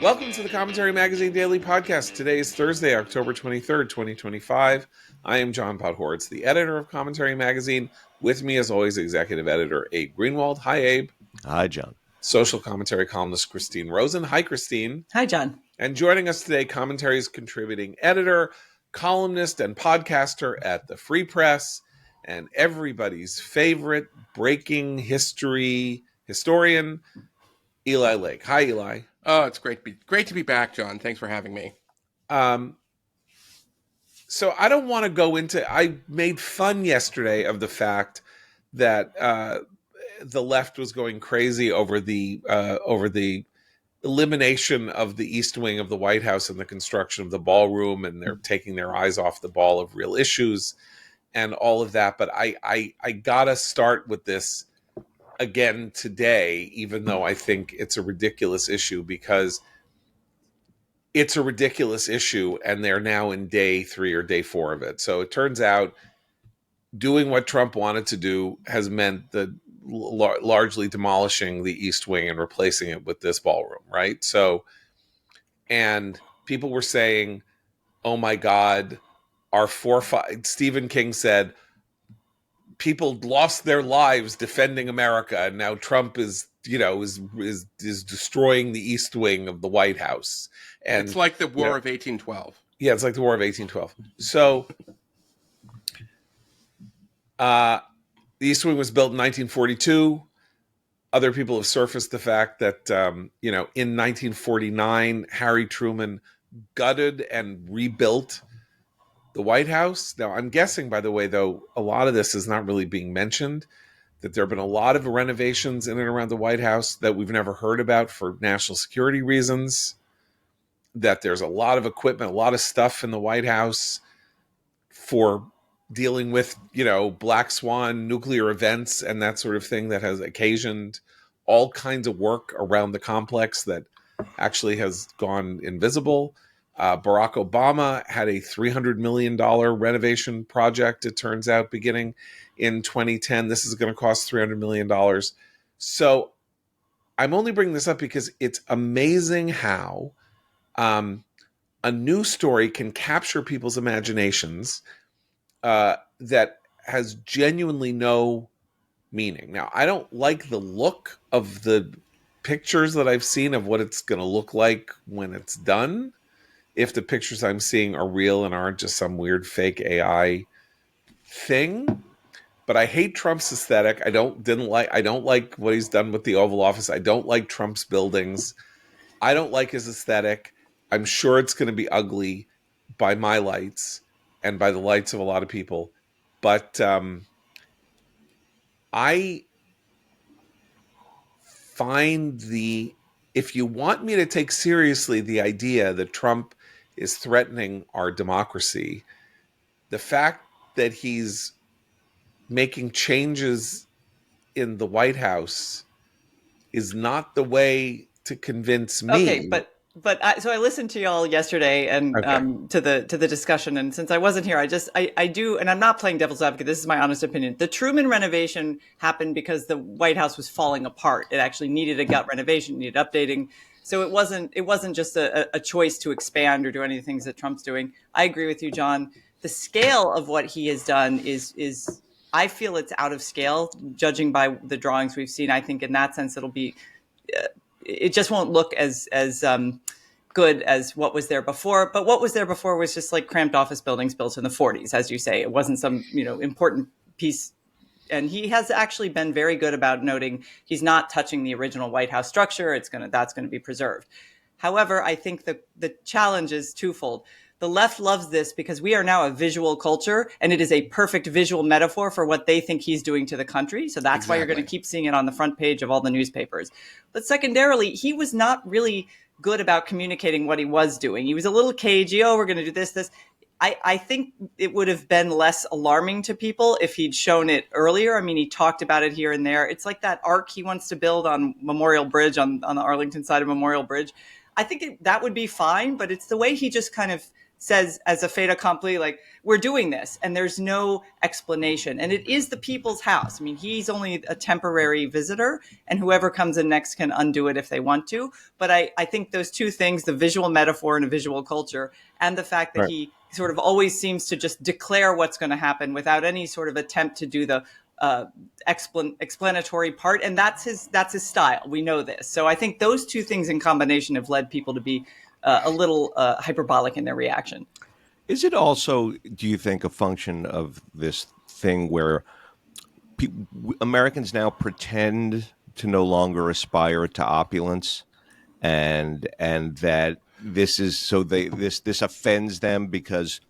Welcome to the Commentary Magazine Daily Podcast. Today is Thursday, October 23rd, 2025. I am John Podhoretz, the editor of Commentary Magazine. With me, as always, executive editor Abe Greenwald. Hi, Abe. Hi, John. Social commentary columnist Christine Rosen. Hi, Christine. Hi, John. And joining us today, Commentary's contributing editor, columnist, and podcaster at the Free Press, and everybody's favorite breaking history historian, Eli Lake. Hi, Eli. Oh, it's great to be back, John. Thanks for having me. So I don't want to go into. I made fun yesterday of the fact that the left was going crazy over the elimination of the East Wing of the White House and the construction of the Ballroom, and they're taking their eyes off the ball of real issues and all of that. But I gotta start with this again today, even though I think it's a ridiculous issue, because it's a ridiculous issue and they're now in day 3 or day 4 of it. So it turns out doing what Trump wanted to do has meant the largely demolishing the East Wing and replacing it with this ballroom, right? So, and people were saying, oh my God, Stephen King said, people lost their lives defending America, and now Trump is destroying the East Wing of the White House. And it's like the War of 1812. Yeah, it's like the War of 1812. So the East Wing was built in 1942. Other people have surfaced the fact that in 1949, Harry Truman gutted and rebuilt the White House. Now, I'm guessing, by the way, though, a lot of this is not really being mentioned, that there have been a lot of renovations in and around the White House that we've never heard about for national security reasons, that there's a lot of equipment, a lot of stuff in the White House for dealing with, black swan nuclear events and that sort of thing that has occasioned all kinds of work around the complex that actually has gone invisible. Barack Obama had a $300 million renovation project, it turns out, beginning in 2010. This is going to cost $300 million. So I'm only bringing this up because it's amazing how a news story can capture people's imaginations that has genuinely no meaning. Now, I don't like the look of the pictures that I've seen of what it's going to look like when it's done, if the pictures I'm seeing are real and aren't just some weird fake AI thing. But I hate Trump's aesthetic. I don't like what he's done with the Oval Office. I don't like Trump's buildings. I don't like his aesthetic. I'm sure it's going to be ugly by my lights and by the lights of a lot of people. But I find if you want me to take seriously the idea that Trump is threatening our democracy, the fact that he's making changes in the White House is not the way to convince me. Okay, so I listened to y'all yesterday and to the discussion, and since I wasn't here, I do, and I'm not playing devil's advocate. This is my honest opinion. The Truman renovation happened because the White House was falling apart. It actually needed a gut renovation, needed updating. So it wasn't just a choice to expand or do any of the things that Trump's doing. I agree with you, John. The scale of what he has done is I feel it's out of scale, judging by the drawings we've seen. I think in that sense, it'll be. It just won't look as good as what was there before. But what was there before was just like cramped office buildings built in the 40s, as you say. It wasn't some important piece. And he has actually been very good about noting he's not touching the original White House structure. That's going to be preserved. However, I think the challenge is twofold. The left loves this because we are now a visual culture, and it is a perfect visual metaphor for what they think he's doing to the country. So that's why you're going to keep seeing it on the front page of all the newspapers. But secondarily, he was not really good about communicating what he was doing. He was a little cagey. Oh, we're going to do this. I think it would have been less alarming to people if he'd shown it earlier. I mean, he talked about it here and there. It's like that arc he wants to build on Memorial Bridge, on the Arlington side of Memorial Bridge. I think that would be fine, but it's the way he just kind of says as a fait accompli, like, we're doing this, and there's no explanation. And it is the people's house. I mean, he's only a temporary visitor, and whoever comes in next can undo it if they want to. But I think those two things, the visual metaphor and a visual culture, and the fact that he sort of always seems to just declare what's going to happen without any sort of attempt to do the explanatory part, and that's his style. We know this. So I think those two things in combination have led people to be a little hyperbolic in their reaction. Is it also, do you think, a function of this thing where Americans now pretend to no longer aspire to opulence, and that this is so this offends them because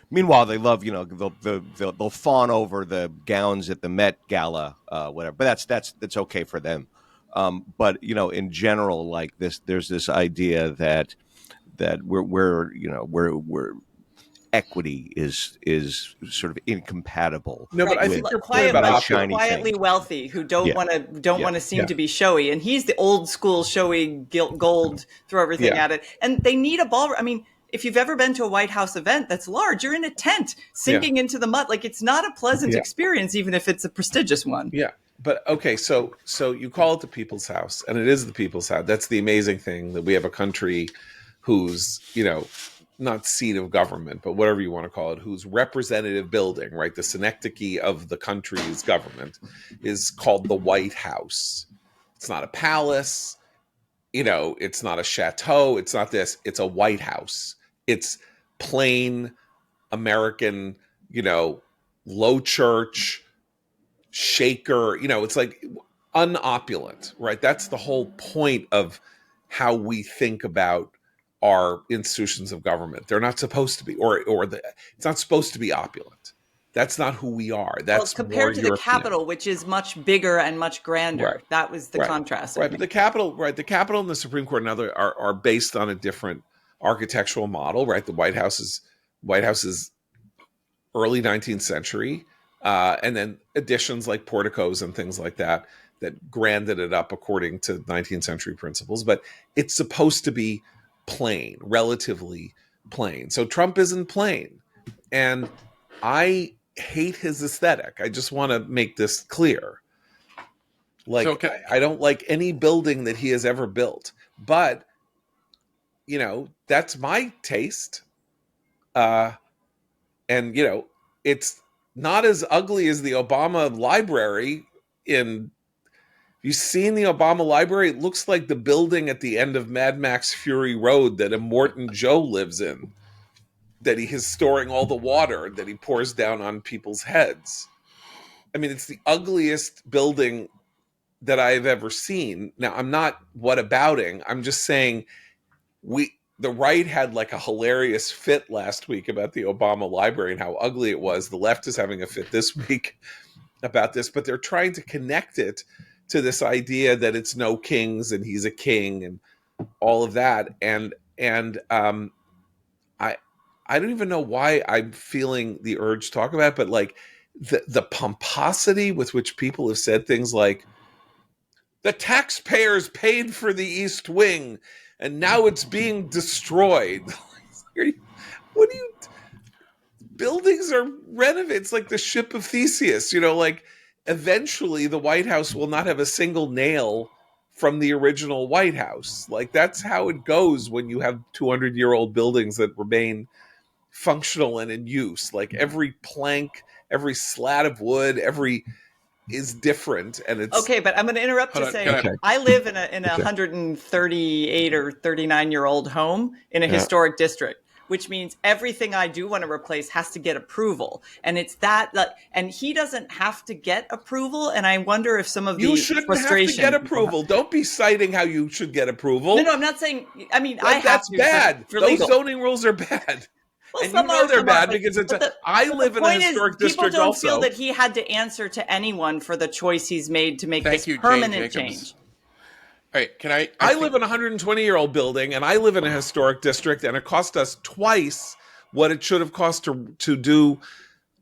meanwhile they love, they'll fawn over the gowns at the Met Gala, whatever, but that's okay for them. But in general, like there's this idea that we're equity is sort of incompatible. No, but I think you're quietly wealthy who don't want to seem to be showy, and he's the old school showy gold, throw everything at it, and they need a ballroom. I mean, if you've ever been to a White House event that's large, you're in a tent sinking into the mud. Like, it's not a pleasant experience, even if it's a prestigious one. Yeah. But okay, so you call it the people's house, and it is the people's house. That's the amazing thing, that we have a country whose, not seat of government, but whatever you want to call it, whose representative building, right, the synecdoche of the country's government, is called the White House. It's not a palace, it's not a chateau, it's not this, it's a White House. It's plain American, low church, shaker, it's like unopulent, right? That's the whole point of how we think about our institutions of government. They're not supposed to be, it's not supposed to be opulent. That's not who we are. That's compared to the Capitol, which is much bigger and much grander. Right. That was the contrast. Right, but the Capitol, and the Supreme Court and other are based on a different architectural model, right? The White House is early 19th century, and then additions like porticos and things like that granded it up according to 19th century principles. But it's supposed to be plain, relatively plain. So Trump isn't plain, and I hate his aesthetic. I just want to make this clear. Like, I don't like any building that he has ever built, but that's my taste. And it's not as ugly as the Obama library. You've seen the Obama library? It looks like the building at the end of Mad Max Fury Road that Immortan Joe lives in, that he is storing all the water that he pours down on people's heads. I mean, it's the ugliest building that I've ever seen. Now, I'm not whatabouting. I'm just saying the right had like a hilarious fit last week about the Obama library and how ugly it was. The left is having a fit this week about this, but they're trying to connect it to this idea that it's no kings and he's a king and all of that. And I don't even know why I'm feeling the urge to talk about it, but like the pomposity with which people have said things like, the taxpayers paid for the East Wing and now it's being destroyed. Buildings are renovated. It's like the ship of Theseus, eventually the White House will not have a single nail from the original White House. Like, that's how it goes when you have 200-year-old buildings that remain functional and in use. Like, every plank, every slat of wood, is different, and it's okay. But I'm going to interrupt to say I live in a 138 or 39-year-old home in a historic district, which means everything I do want to replace has to get approval, and it's and he doesn't have to get approval. And I wonder if some of the frustration. You shouldn't have to get approval. Don't be citing how you should get approval. No, I'm not saying. I mean, that's bad. For those legal. Zoning rules are bad. Well, and they're bad because I live in a historic district people don't also. feel that he had to answer to anyone for the choice he's made to make this permanent change. All right, can I? I live in a 120-year-old building, and I live in a historic district, and it cost us twice what it should have cost to do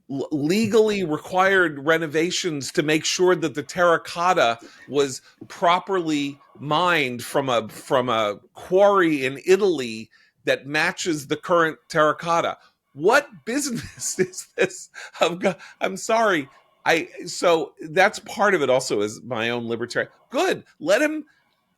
legally required renovations to make sure that the terracotta was properly mined from a quarry in Italy that matches the current terracotta. What business is this? I'm sorry. So that's part of it also as my own libertarian. Good. Let him,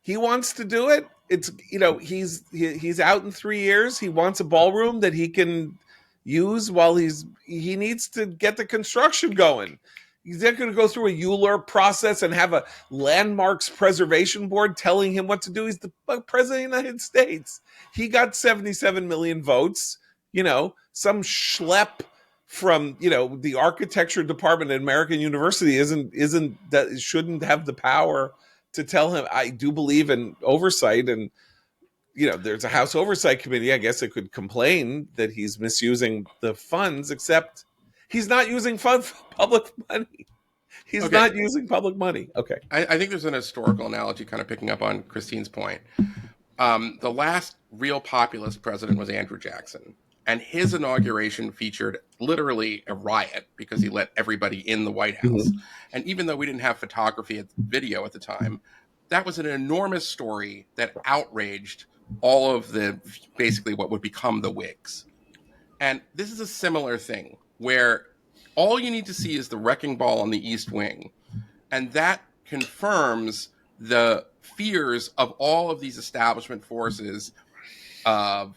he wants to do it. It's, he's out in 3 years. He wants a ballroom that he can use while he needs to get the construction going. He's not going to go through a Euler process and have a landmarks preservation board telling him what to do. He's the president of the United States. He got 77 million votes. Some schlep from the architecture department at American University isn't that shouldn't have the power to tell him. I do believe in oversight, and there's a House Oversight Committee. I guess it could complain that he's misusing the funds, except he's not using public money. He's not using public money. Okay. I think there's an historical analogy kind of picking up on Christine's point. The last real populist president was Andrew Jackson. And his inauguration featured literally a riot because he let everybody in the White House. Mm-hmm. And even though we didn't have photography video at the time, that was an enormous story that outraged all of basically what would become the Whigs. And this is a similar thing where all you need to see is the wrecking ball on the East Wing. And that confirms the fears of all of these establishment forces of,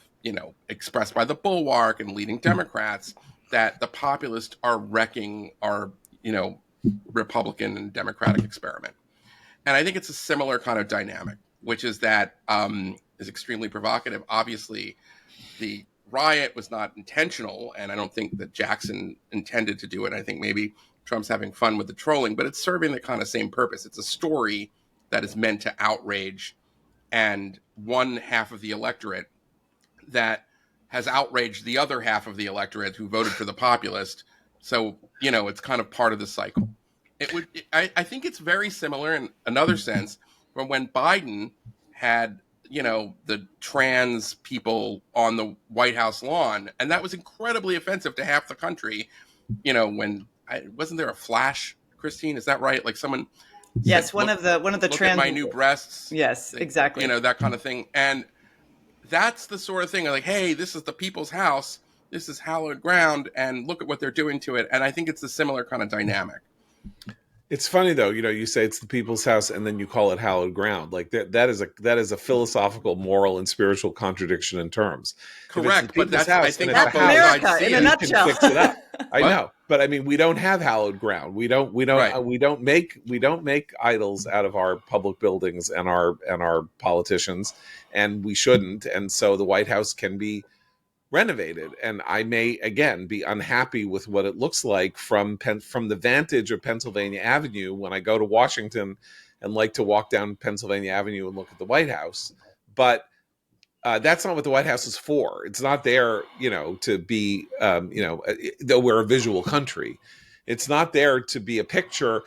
expressed by the Bulwark and leading Democrats, that the populists are wrecking our, Republican and Democratic experiment. And I think it's a similar kind of dynamic, which is that is extremely provocative. Obviously, the riot was not intentional, and I don't think that Jackson intended to do it. I think maybe Trump's having fun with the trolling, but it's serving the kind of same purpose. It's a story that is meant to outrage, and one half of the electorate that has outraged the other half of the electorate who voted for the populist. So, it's kind of part of the cycle. I think it's very similar in another sense from when Biden had, the trans people on the White House lawn. And that was incredibly offensive to half the country. Wasn't there a flash, Christine? Is that right? Like someone. Yes. Said, one of the trans. At my new breasts. Yes, exactly. That kind of thing. And that's the sort of thing like, hey, this is the people's house. This is hallowed ground. And look at what they're doing to it. And I think it's a similar kind of dynamic. It's funny though, you say it's the people's house and then you call it hallowed ground. Like that is a philosophical, moral, and spiritual contradiction in terms. Correct, but that's house, I think that's America in a nutshell. Fix it up. I know, but I mean, we don't have hallowed ground. We don't make idols out of our public buildings and our politicians, and we shouldn't. And so the White House can be renovated, and I may again be unhappy with what it looks like from the vantage of Pennsylvania Avenue when I go to Washington and like to walk down Pennsylvania Avenue and look at the White House. But that's not what the White House is for. It's not there, to be, though we're a visual country. It's not there to be a picture.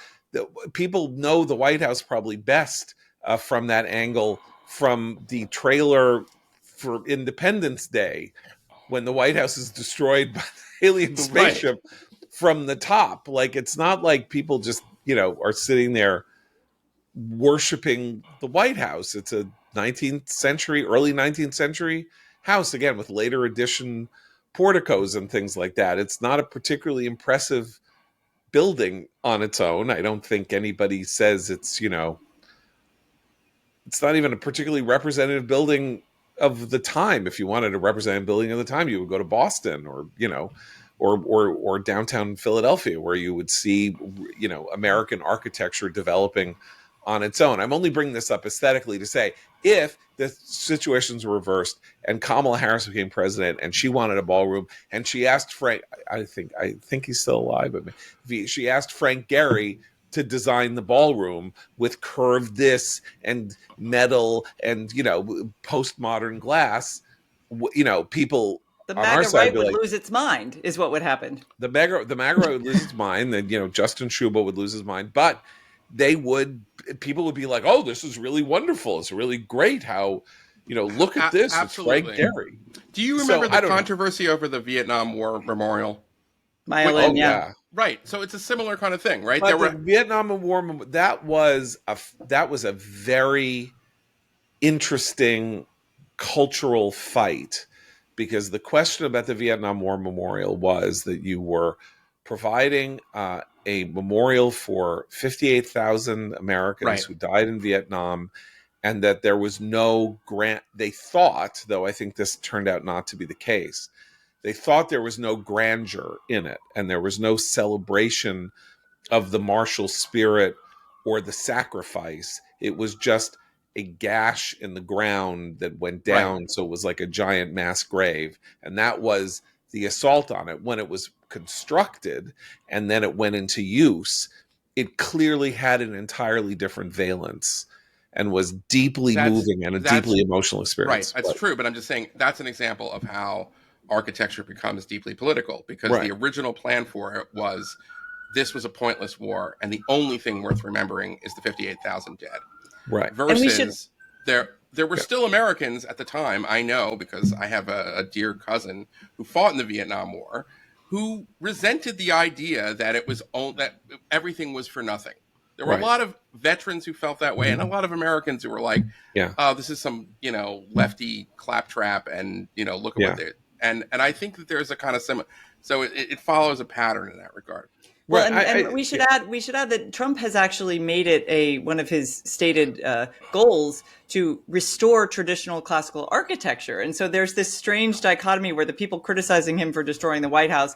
People know the White House probably best from that angle, from the trailer for Independence Day, when the White House is destroyed by the alien spaceship from the top. Like, it's not like people just, are sitting there worshiping the White House. It's a 19th century, early 19th century house, again, with later edition porticos and things like that. It's not a particularly impressive building on its own. I don't think anybody says it's, it's not even a particularly representative building of the time. If you wanted a representative building of the time, you would go to Boston or downtown Philadelphia, where you would see, American architecture developing on its own. I'm only bringing this up aesthetically to say, if the situations were reversed and Kamala Harris became president and she wanted a ballroom and she asked Frank, I think he's still alive, but she asked Frank Gehry to design the ballroom with curved this and metal and, postmodern glass, people the on our MAGA side right would like, lose its mind, is what would happen. The MAGA right would lose its mind. Then, Justin Schuba would lose his mind. But people would be like, oh, this is really wonderful. It's really great how, look at this. Absolutely. It's Frank Gehry. Do you remember the controversy over the Vietnam War memorial? Myelin, yeah. Right. So it's a similar kind of thing, right? But the Vietnam War, that was a very interesting cultural fight because the question about the Vietnam War memorial was that you were providing a memorial for 58,000 Americans Right. who died in Vietnam, and that there was no grant. They thought, though I think this turned out not to be the case, they thought there was no grandeur in it, and there was no celebration of the martial spirit or the sacrifice. It was just a gash in the ground that went Right. down, so it was like a giant mass grave. And that was the assault on it. When it was constructed and then it went into use, it clearly had an entirely different valence and was deeply That's moving and a that's deeply emotional right. experience. That's But, true, but I'm just saying that's an example of how architecture becomes deeply political, because the right, original plan for it was this was a pointless war, and the only thing worth remembering is the 58,000 dead. right. And we should, Versus there were Yeah, still Americans at the time, I know because I have a dear cousin who fought in the Vietnam War, who resented the idea that that everything was for nothing. There were a right. lot of veterans who felt that way, and a lot of Americans who were like, Yeah, "Oh, this is some lefty claptrap," and look at what yeah. they and I think that there's a kind of similar. So it follows a pattern in that regard. well, Right. and we should add that Trump has actually made it one of his stated goals to restore traditional classical architecture. And so there's this strange dichotomy where the people criticizing him for destroying the White House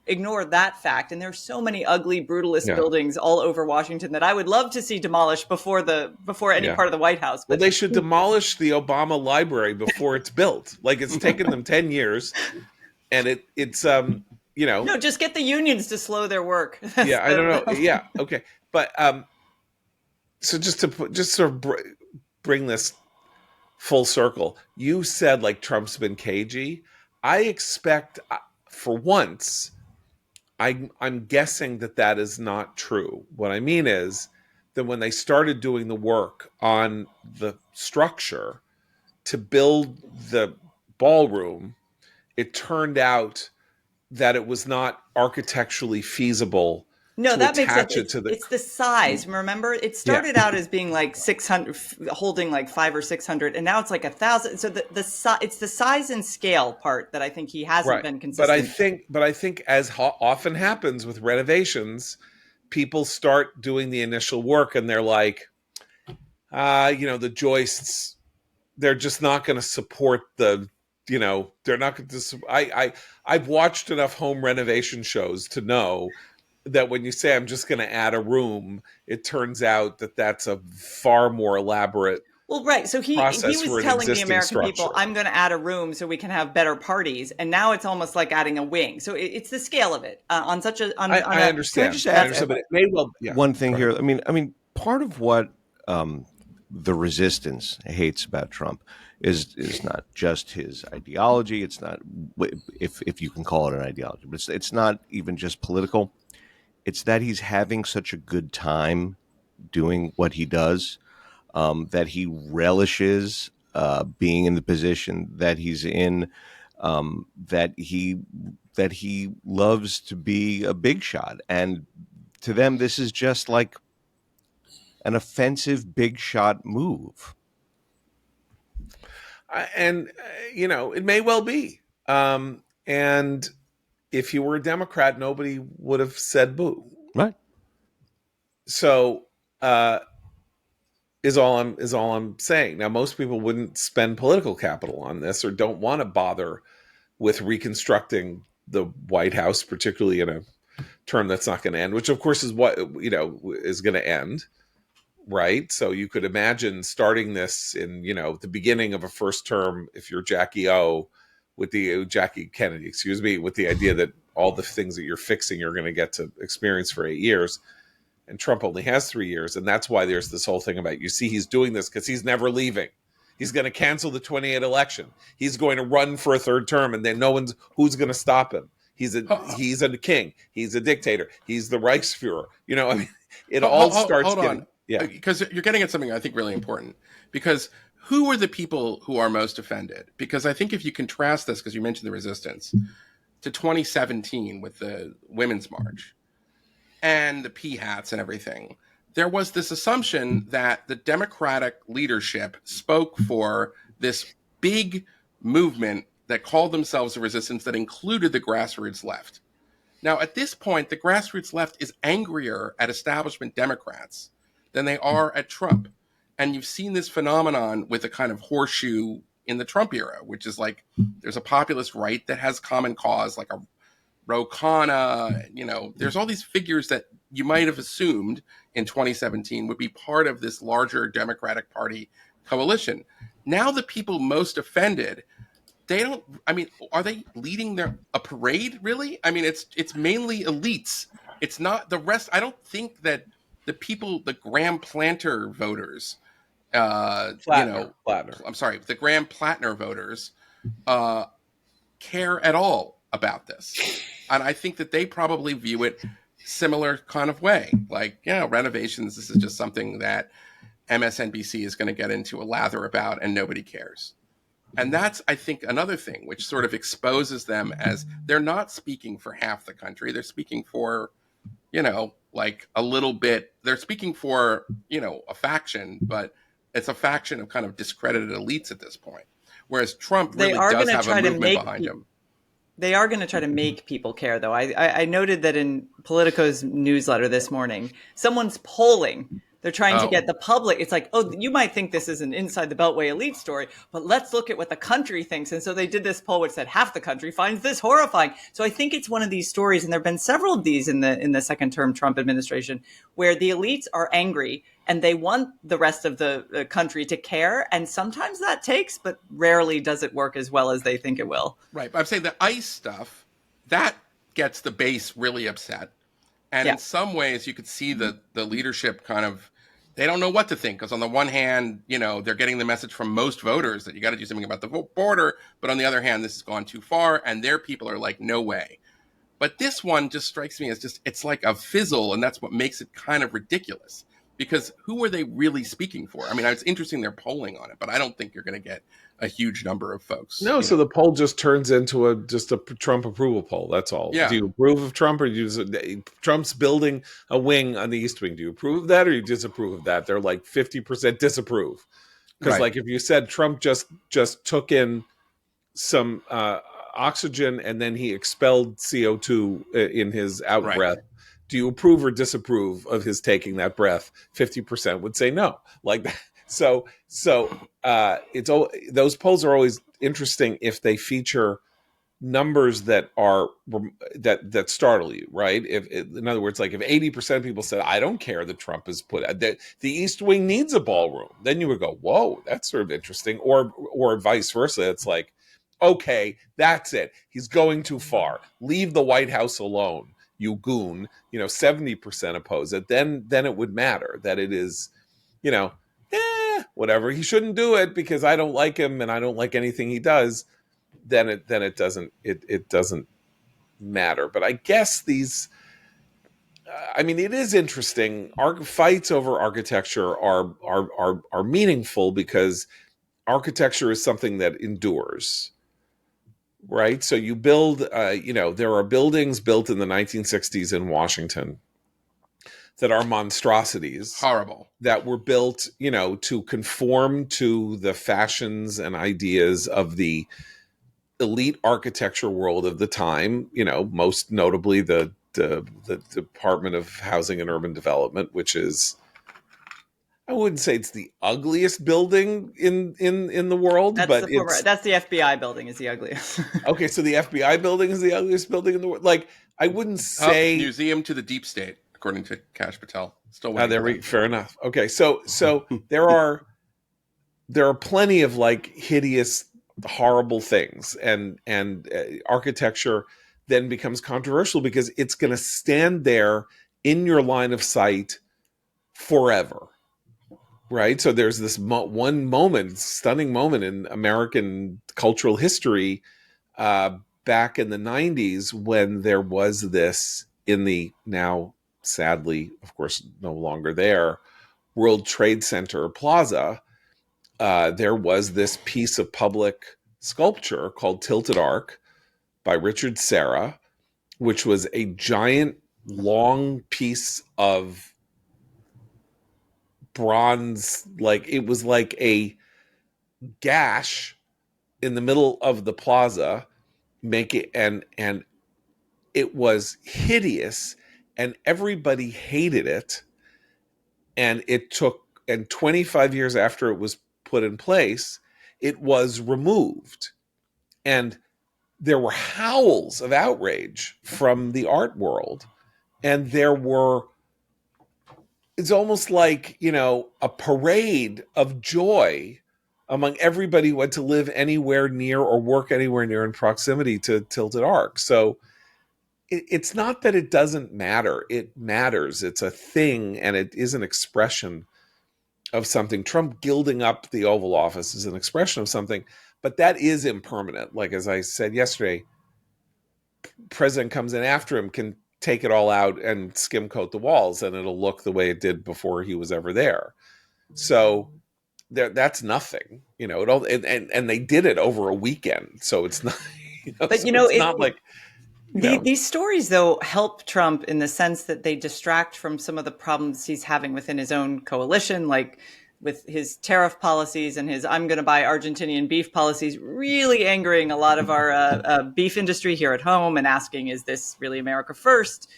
ignore that fact. And there's so many ugly brutalist Yeah, buildings all over Washington that I would love to see demolished before any yeah. part of the White House. Well, But they should demolish the Obama library before it's built. Like, it's taken them 10 years, and it's no, just get the unions to slow their work. yeah, I don't know. Yeah, okay. But so just sort of bring this full circle. You said like Trump's been cagey. I expect for once I'm guessing that is not true. What I mean is that when they started doing the work on the structure to build the ballroom, it turned out that it was not architecturally feasible No, to that makes sense. attach it to the It's the size. Remember, it yeah, started out as being like 600, holding like 500 or 600, and now it's like 1,000. So it's the size and scale part that I think he hasn't right. been But I consistent. think as often happens with renovations, people start doing the initial work and they're like, the joists, they're just not going to support they're not going to. I've watched enough home renovation shows to know that when you say I'm just going to add a room, it turns out that that's a far more elaborate Well, right. So he process was for an telling the existing American people, structure. "I'm going to add a room so we can have better parties," and now it's almost like adding a wing. So it's the scale of it on such a on I a. Can I understand. just I add understand, but it may well. Yeah, one thing go ahead. here? I mean, part of what the resistance hates about Trump is not just his ideology. It's not, if you can call it an ideology, but it's not even just political. It's that he's having such a good time doing what he does, that he relishes being in the position that he's in, that he loves to be a big shot, and to them, this is just like an offensive big shot move. And it may well be. And if you were a Democrat, nobody would have said boo. Right. So is all I'm saying. Now, most people wouldn't spend political capital on this or don't want to bother with reconstructing the White House, particularly in a term that's not going to end, which of course is what is going to end, right? So you could imagine starting this in the beginning of a first term, if you're Jackie Kennedy, excuse me, with the idea that all the things that you're fixing you're going to get to experience for 8 years. And Trump only has 3 years. And that's why there's this whole thing about, he's doing this because he's never leaving. He's going to cancel the 28 election. He's going to run for a third term, and then who's going to stop him. He's a king. He's a dictator. He's the Reichsfuhrer. I mean, it all starts Hold getting, on, yeah. because you're getting at something I think really important. Because who are the people who are most offended? Because I think if you contrast this, because you mentioned the resistance, to 2017 with the Women's March and the P hats and everything, there was this assumption that the Democratic leadership spoke for this big movement that called themselves a resistance that included the grassroots left. Now, at this point, the grassroots left is angrier at establishment Democrats than they are at Trump. And you've seen this phenomenon with a kind of horseshoe in the Trump era, which is like there's a populist right that has common cause, like a Ro Khanna. There's all these figures that you might have assumed in 2017 would be part of this larger Democratic Party coalition. Now the people most offended, are they leading a parade, really? I mean, it's mainly elites. It's not the rest. I don't think that the people, the Graham Planter voters, Plattner. I'm sorry, the Graham Plattner voters, care at all about this. And I think that they probably view it similar kind of way. Like, renovations, this is just something that MSNBC is going to get into a lather about and nobody cares. And that's, I think, another thing which sort of exposes them as they're not speaking for half the country. They're speaking for, like a little bit. They're speaking for, a faction, but it's a faction of kind of discredited elites at this point. Whereas Trump really does have a movement behind him. They are going to try to make people care, though. I noted that in Politico's newsletter this morning, someone's polling. They're trying to get the public. It's like, you might think this is an inside the Beltway elite story, but let's look at what the country thinks. And so they did this poll which said half the country finds this horrifying. So I think it's one of these stories, and there have been several of these in the second term Trump administration, where the elites are angry and they want the rest of the country to care. And sometimes that takes, but rarely does it work as well as they think it will. Right. But I'm saying the ICE stuff, that gets the base really upset. And in some ways, you could see the leadership kind of, they don't know what to think. Because on the one hand, they're getting the message from most voters that you got to do something about the border. But on the other hand, this has gone too far. And their people are like, no way. But this one just strikes me as it's like a fizzle. And that's what makes it kind of ridiculous. Because who are they really speaking for? I mean, it's interesting they're polling on it, but I don't think you're going to get a huge number of folks. No, so the poll just turns into a Trump approval poll. That's all. Yeah. Do you approve of Trump, or Trump's building a wing on the East Wing? Do you approve of that, or you disapprove of that? They're like 50% disapprove. Because like if you said Trump just took in some oxygen and then he expelled CO2 in his out breath, do you approve or disapprove of his taking that breath? 50% would say no. Like that. So it's those polls are always interesting if they feature numbers that are that startle you, right? If in other words, like if 80% of people said, I don't care that Trump has put that the East Wing needs a ballroom, then you would go, whoa, that's sort of interesting. Or vice versa. It's like, okay, that's it. He's going too far. Leave the White House alone, you goon. 70% oppose it. Then it would matter that it is, whatever. He shouldn't do it because I don't like him and I don't like anything he does. Then it doesn't matter. But I guess these, it is interesting. Our fights over architecture are meaningful because architecture is something that endures. Right. So you build, there are buildings built in the 1960s in Washington that are monstrosities. Horrible. That were built, to conform to the fashions and ideas of the elite architecture world of the time, most notably the Department of Housing and Urban Development, which is, I wouldn't say it's the ugliest building in the world, that's but that's the FBI building is the ugliest. Okay, so the FBI building is the ugliest building in the world. Like, I wouldn't say museum to the deep state, according to Kash Patel. Still waiting. Fair enough. Okay, so there are plenty of like hideous, horrible things, and architecture then becomes controversial because it's going to stand there in your line of sight forever. Right. So there's this one moment, stunning moment in American cultural history back in the 90s when there was this in the now, sadly, of course, no longer there, World Trade Center Plaza. There was this piece of public sculpture called Tilted Arc by Richard Serra, which was a giant, long piece of bronze, like it was like a gash in the middle of the plaza, make it, and it was hideous, and everybody hated it. And it took, and 25 years after it was put in place, it was removed. And there were howls of outrage from the art world. And there were, it's almost like, a parade of joy among everybody who had to live anywhere near or work anywhere near in proximity to Tilted Arc. So it's not that it doesn't matter. It matters. It's a thing, and it is an expression of something. Trump gilding up the Oval Office is an expression of something, but that is impermanent. Like, as I said yesterday, president comes in after him can take it all out and skim coat the walls, and it'll look the way it did before he was ever there. So that's nothing, It all, and they did it over a weekend, so it's not. But so it's not like. These stories, though, help Trump in the sense that they distract from some of the problems he's having within his own coalition, like with his tariff policies and his "I'm going to buy Argentinian beef" policies, really angering a lot of our beef industry here at home and asking, "Is this really America first?"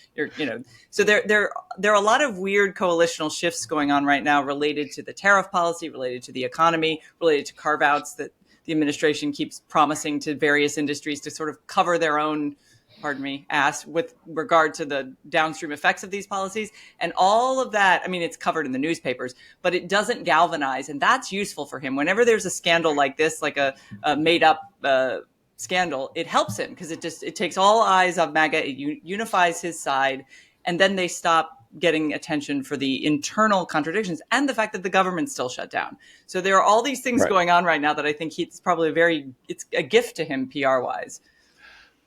So there are a lot of weird coalitional shifts going on right now related to the tariff policy, related to the economy, related to carve-outs that the administration keeps promising to various industries to sort of cover their own ass with regard to the downstream effects of these policies. And all of that, I mean, it's covered in the newspapers, but it doesn't galvanize. And that's useful for him. Whenever there's a scandal like this, like a made up scandal, it helps him because it takes all eyes of MAGA, it unifies his side, and then they stop getting attention for the internal contradictions and the fact that the government's still shut down. So there are all these things going on right now that I think it's probably it's a gift to him PR wise.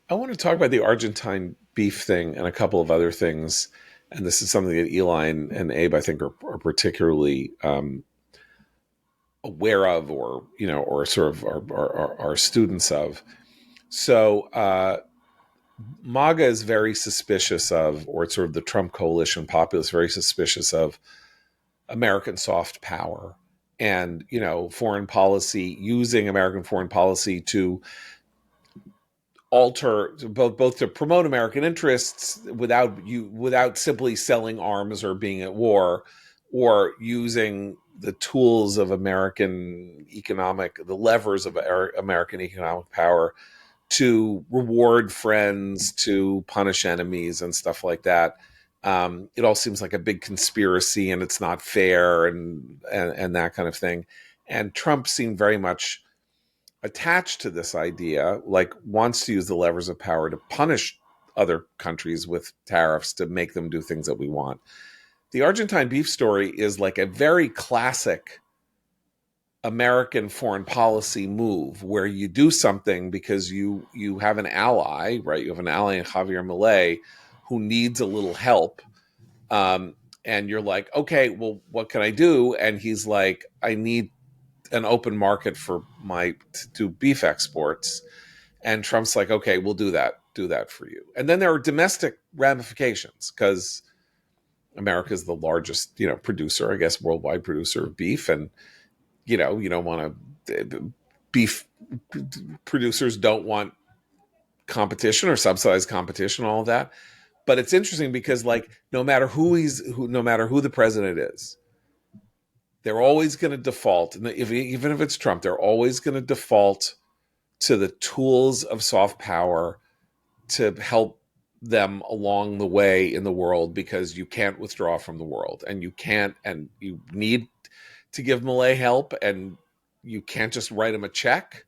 I want to talk about the Argentine beef thing and a couple of other things. And this is something that Eli and Abe, I think, are particularly aware of, or sort of are students of. So MAGA is very suspicious of, or sort of the Trump coalition populace, very suspicious of American soft power and, foreign policy, using American foreign policy to alter both to promote American interests without simply selling arms or being at war, or using the tools of the levers of American economic power to reward friends, to punish enemies, and stuff like that. It all seems like a big conspiracy, and it's not fair, and that kind of thing. And Trump seemed very much attached to this idea, like wants to use the levers of power to punish other countries with tariffs to make them do things that we want. The Argentine beef story is like a very classic American foreign policy move, where you do something because you have an ally, right? You have an ally in Javier Milei who needs a little help. And you're like, okay, well, what can I do? And he's like, I need an open market for to do beef exports. And Trump's like, okay, we'll do that for you. And then there are domestic ramifications, because America is the largest, producer, I guess, worldwide producer of beef. And, you don't want to, beef producers don't want competition or subsidized competition, all of that. But it's interesting because, like, no matter who the president is, they're always going to default, and even if it's Trump, they're always going to default to the tools of soft power to help them along the way in the world, because you can't withdraw from the world, and you need to give Milei help, and you can't just write him a check.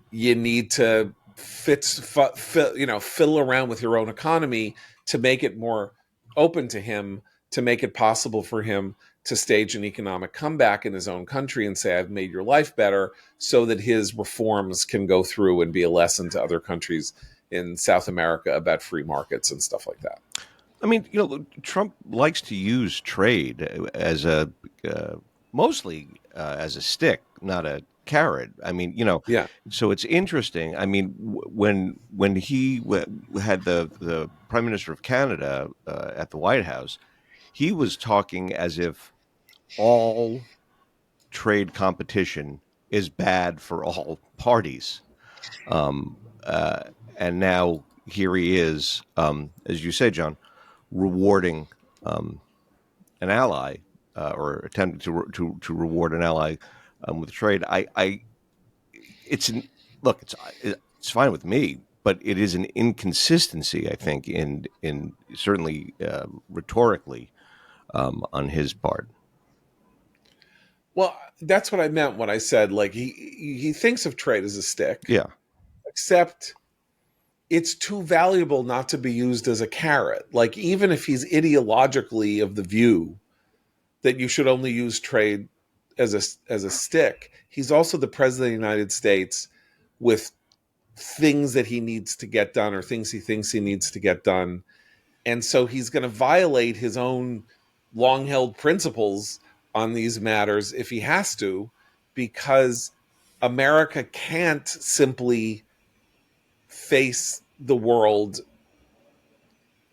You need to fiddle around with your own economy to make it more open to him, to make it possible for him to stage an economic comeback in his own country and say, I've made your life better, so that his reforms can go through and be a lesson to other countries in South America about free markets and stuff like that. I mean, Trump likes to use trade as mostly as a stick, not a carrot. I mean, Yeah. So it's interesting. I mean, when he had the Prime Minister of Canada at the White House, he was talking as if all trade competition is bad for all parties. Um, and now here he is, as you say, John, rewarding an ally or attempting to reward an ally with trade. It's an look. It's fine with me, but it is an inconsistency, I think, in certainly rhetorically on his part. Well, that's what I meant when I said like he thinks of trade as a stick, Yeah, except it's too valuable not to be used as a carrot. Like even if he's ideologically of the view that you should only use trade as a stick, he's also the president of the United States with things that he needs to get done or things he thinks he needs to get done. And so he's going to violate his own long held principles on these matters if he has to, because America can't simply face the world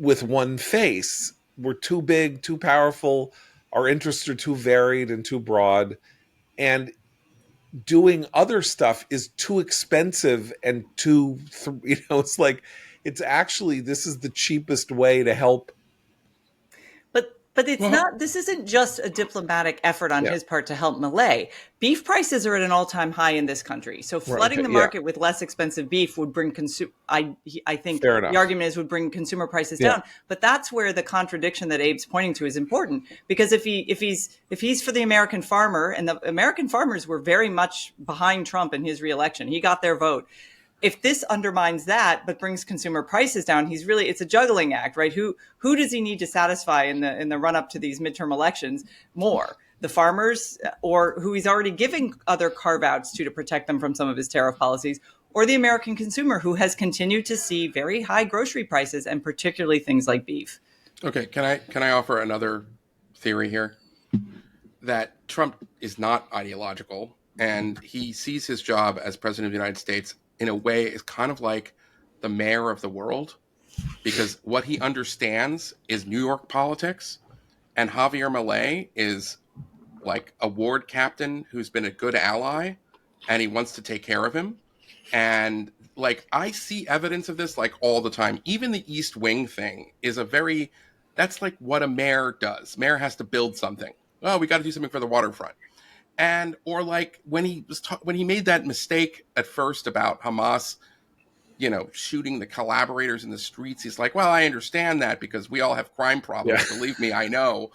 with one face. We're too big, too powerful. Our interests are too varied and too broad. And doing other stuff is too expensive and it's like, it's actually, this is the cheapest way to help. But it's Well, not. This isn't just a diplomatic effort on Yeah. his part to help Malay. Beef prices are at an all-time high in this country. So Right. flooding the Yeah. market with less expensive beef would bring I think Fair enough. the argument is would bring consumer prices Yeah. down. But that's where the contradiction that Abe's pointing to is important, because if he's for the American farmer, and the American farmers were very much behind Trump in his reelection, he got their vote. If this undermines that but brings consumer prices down, it's a juggling act, right? Who does he need to satisfy in the run up to these midterm elections more? The farmers, or who he's already giving other carve outs to protect them from some of his tariff policies, or the American consumer, who has continued to see very high grocery prices, and particularly things like beef. okay. Can I offer another theory here? That Trump is not ideological, and he sees his job as president of the United States in a way is kind of like the mayor of the world, because what he understands is New York politics, and Javier Milei is like a ward captain who's been a good ally, and he wants to take care of him. And like I see evidence of this like all the time. Even the East Wing thing is that's like what a mayor does. Mayor has to build something. Oh, we got to do something for the waterfront. And or like when he made that mistake at first about Hamas, shooting the collaborators in the streets, he's like, well, I understand that because we all have crime problems. Yeah. Believe me, I know.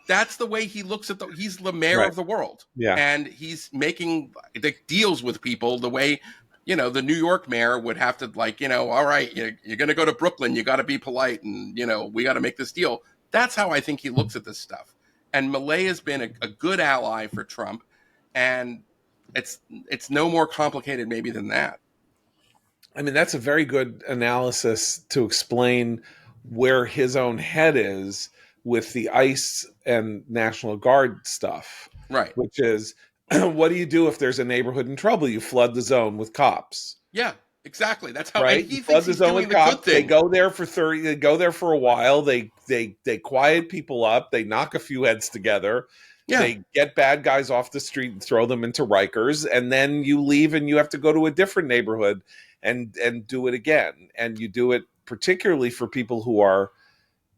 That's the way he looks at he's the mayor Right. of the world. Yeah. And he's making the deals with people the way, the New York mayor would have to all right, you're going to go to Brooklyn. You got to be polite and, we got to make this deal. That's how I think he looks at this stuff. And Milei has been a good ally for Trump. And it's no more complicated maybe than that. I mean, that's a very good analysis to explain where his own head is with the ICE and National Guard stuff. Right. Which is, what do you do if there's a neighborhood in trouble? You flood the zone with cops. Yeah, exactly. That's how right. he You thinks flood the he's zone doing with the cops. good thing. They go there for 30. They go there for a while. They quiet people up. They knock a few heads together. Yeah. They get bad guys off the street and throw them into Rikers, and then you leave and you have to go to a different neighborhood and do it again. And you do it particularly for people who are,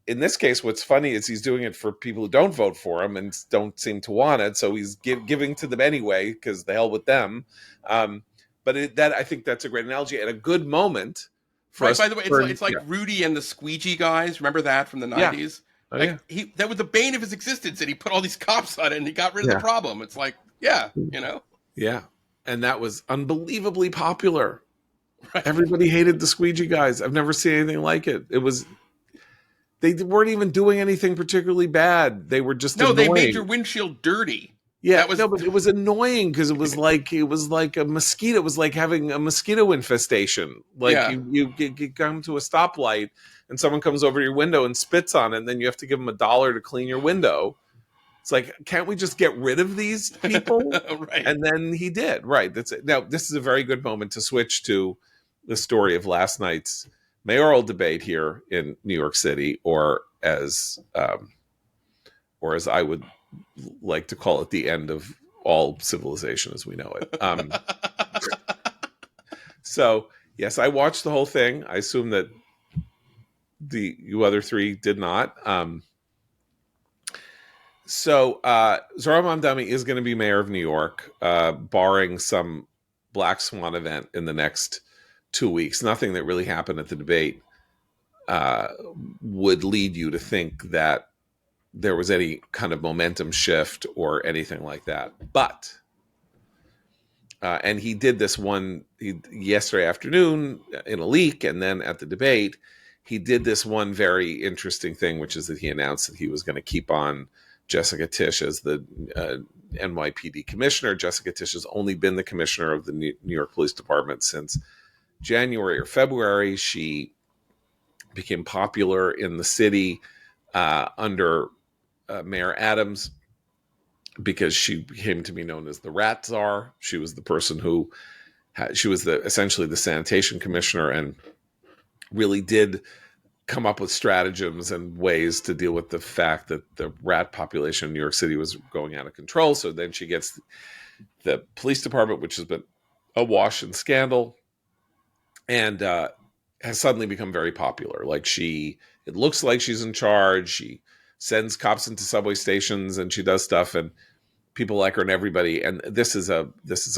in this case, what's funny is he's doing it for people who don't vote for him and don't seem to want it. So he's giving to them anyway, because the hell with them. But I think that's a great analogy and a good moment for us. By the way, it's like Rudy and the Squeegee guys. Remember that from the 90s? Oh, like that was the bane of his existence, and he put all these cops on it and he got rid of the problem. It's like, Yeah. And that was unbelievably popular. Right. Everybody hated the Squeegee guys. I've never seen anything like it. They weren't even doing anything particularly bad. They were just annoying. They made your windshield dirty. Yeah, but it was annoying because it was like a mosquito. It was like having a mosquito infestation. Like you come to a stoplight and someone comes over to your window and spits on it, and then you have to give them $1 to clean your window. It's like, can't we just get rid of these people? Right. And then he did. Right. That's it. Now, this is a very good moment to switch to the story of last night's mayoral debate here in New York City, or as I would like to call it, the end of all civilization as we know it. So yes, I watched the whole thing. I assume that you other three did not. So Zohran Mamdani is going to be mayor of New York, barring some black swan event in the next 2 weeks. Nothing that really happened at the debate would lead you to think that there was any kind of momentum shift or anything like that. But and he did this yesterday afternoon in a leak, and then at the debate, he did this one very interesting thing, which is that he announced that he was going to keep on Jessica Tisch as the NYPD commissioner. Jessica Tisch has only been the commissioner of the New York Police Department since January or February. She became popular in the city under Mayor Adams because she came to be known as the Rat Czar. She was the person who she was essentially the sanitation commissioner and really did come up with stratagems and ways to deal with the fact that the rat population in New York City was going out of control. So then she gets the police department, which has been awash in scandal, and has suddenly become very popular. Like it looks like she's in charge. She sends cops into subway stations and she does stuff, and people like her and everybody. And this is a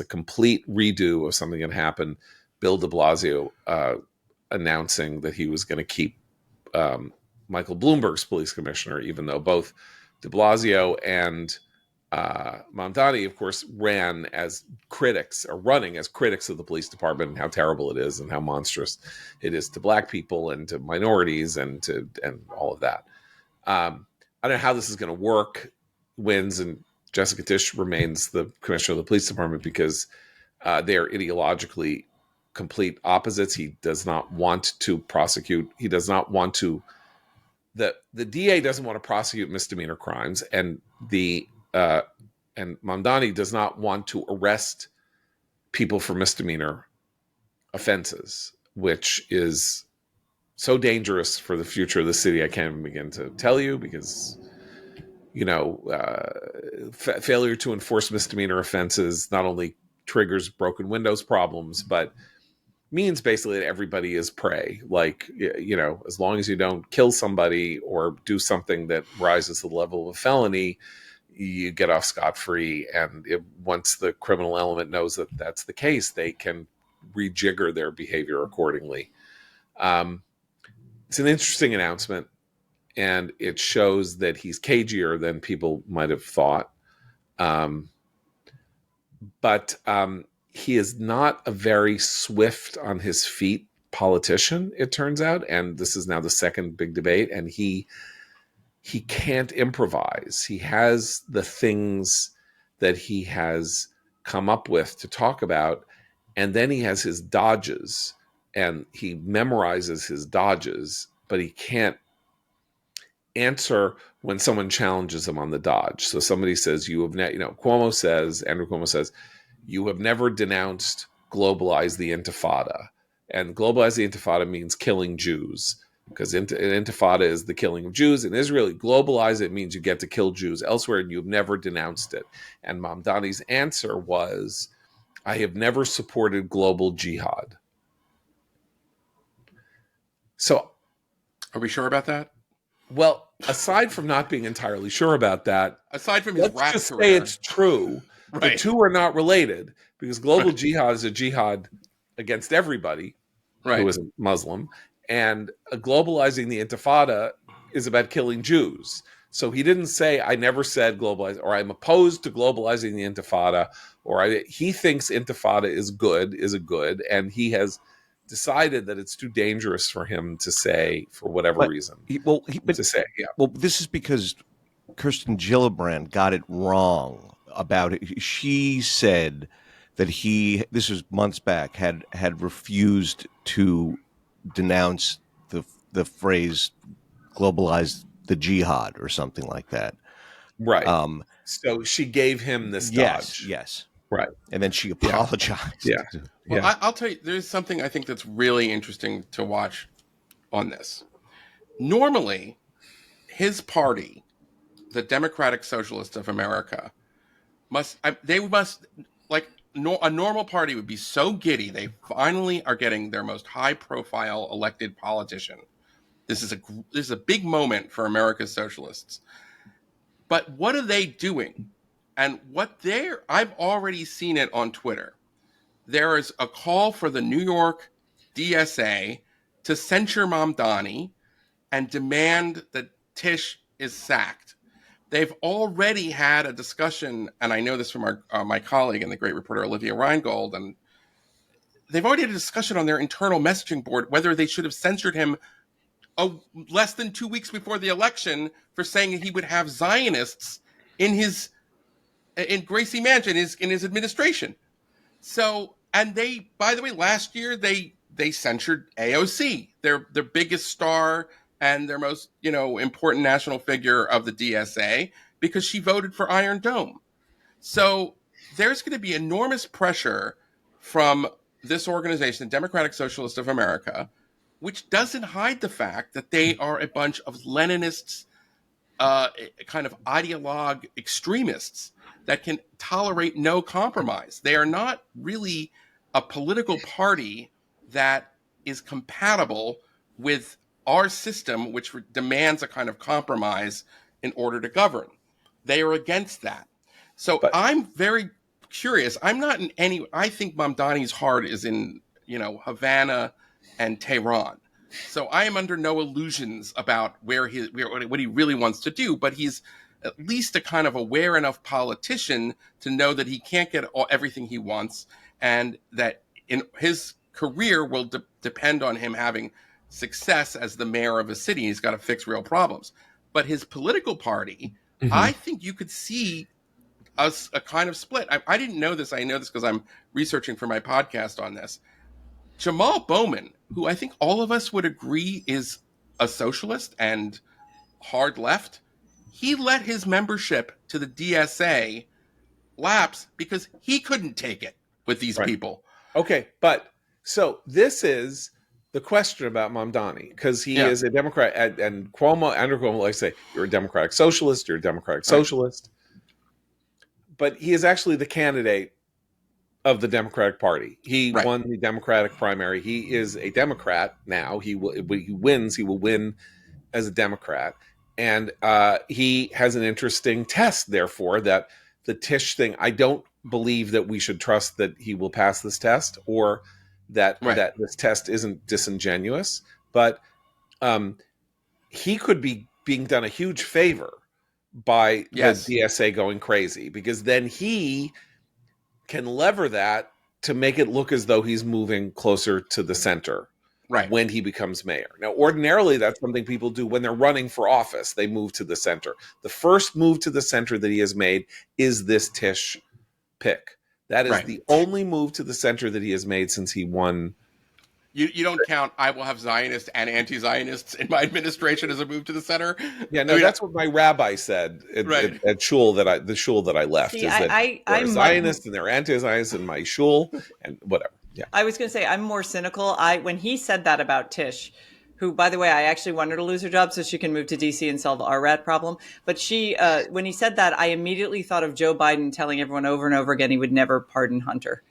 complete redo of something that happened. Bill de Blasio announcing that he was going to keep Michael Bloomberg's police commissioner, even though both de Blasio and Mamdani, of course, running as critics of the police department and how terrible it is and how monstrous it is to black people and to minorities and all of that. I don't know how this is going to work. Wins and Jessica Tisch remains the commissioner of the police department because they are ideologically complete opposites. He does not want to prosecute. He does not want to. The DA doesn't want to prosecute misdemeanor crimes, and and Mamdani does not want to arrest people for misdemeanor offenses, which is so dangerous for the future of the city. I can't even begin to tell you because, failure to enforce misdemeanor offenses not only triggers broken windows problems, but means basically that everybody is prey. Like, as long as you don't kill somebody or do something that rises to the level of a felony, you get off scot-free. And once the criminal element knows that that's the case, they can rejigger their behavior accordingly. It's an interesting announcement, and it shows that he's cagier than people might have thought. But he is not a very swift on his feet politician, it turns out. And this is now the second big debate, and he can't improvise. He has the things that he has come up with to talk about, and then he has his dodges, and he memorizes his dodges, but he can't answer when someone challenges him on the dodge. So somebody says, Andrew Cuomo says, you have never denounced globalize the Intifada. And globalize the Intifada means killing Jews, because an Intifada is the killing of Jews. In Israel, globalize it means you get to kill Jews elsewhere, and you've never denounced it. And Mamdani's answer was, I have never supported global jihad. So, are we sure about that? Well, aside from not being entirely sure about that, aside from his rap just career, say it's true. Right. The two are not related, because global jihad is a jihad against everybody who isn't Muslim, and globalizing the Intifada is about killing Jews. So he didn't say, I never said globalize, or I'm opposed to globalizing the Intifada, or he thinks Intifada is a good, and he has decided that it's too dangerous for him to say for whatever reason. Well, this is because Kirsten Gillibrand got it wrong about it. She said that this was months back, had refused to denounce the phrase globalize the jihad or something like that. Right. So she gave him this dodge. Yes. Right. And then she apologized. Yeah. Well, I'll tell you, there's something I think that's really interesting to watch on this. Normally, his party, the Democratic Socialists of America, they must, like, a normal party would be so giddy they finally are getting their most high profile elected politician. This is a big moment for America's socialists. But what are they doing? And I've already seen it on Twitter. There is a call for the New York DSA to censure Mamdani and demand that Tisch is sacked. They've already had a discussion, and I know this from my colleague and the great reporter Olivia Reingold, and they've already had a discussion on their internal messaging board whether they should have censored him less than 2 weeks before the election for saying he would have Zionists in Gracie Mansion in his administration. So, and they, by the way, last year they censured AOC, their biggest star and their most important national figure of the DSA, because she voted for Iron Dome. So there's going to be enormous pressure from this organization, the Democratic Socialists of America, which doesn't hide the fact that they are a bunch of Leninists, kind of ideologue extremists that can tolerate no compromise. They are not really a political party that is compatible with our system, which demands a kind of compromise in order to govern. They are against that. So I'm very curious. I'm not in any. I think Mamdani's heart is in Havana and Tehran. So I am under no illusions about what he really wants to do. But he's at least a kind of aware enough politician to know that he can't get everything he wants, and that in his career will depend on him having success as the mayor of a city. He's got to fix real problems. But his political party, I think you could see a kind of split. I didn't know this. I know this because I'm researching for my podcast on this. Jamal Bowman, who I think all of us would agree is a socialist and hard left, he let his membership to the DSA lapse because he couldn't take it with these people. Okay, but so this is the question about Mamdani, because he is a Democrat, and Andrew Cuomo likes to say, you're a Democratic Socialist, you're a Democratic Socialist. But he is actually the candidate of the Democratic Party. He won the Democratic primary. He is a Democrat now. He wins, he will win as a Democrat. And he has an interesting test, therefore, that the Tisch thing, I don't believe that we should trust that he will pass this test, or that this test isn't disingenuous. But he could be being done a huge favor by the DSA going crazy, because then he can lever that to make it look as though he's moving closer to the center when he becomes mayor. Now, ordinarily, that's something people do when they're running for office. They move to the center. The first move to the center that he has made is this Tisch pick. That is the only move to the center that he has made since he won. You don't count I will have Zionists and anti-Zionists in my administration as a move to the center? Yeah, no, that's what my rabbi said at shul that I left. See, is that I'm Zionists and they're anti-Zionists in my shul and whatever. Yeah, I was going to say I'm more cynical. When he said that about Tisch, who, by the way, I actually want her to lose her job so she can move to DC and solve the RRAD problem. But when he said that, I immediately thought of Joe Biden telling everyone over and over again he would never pardon Hunter.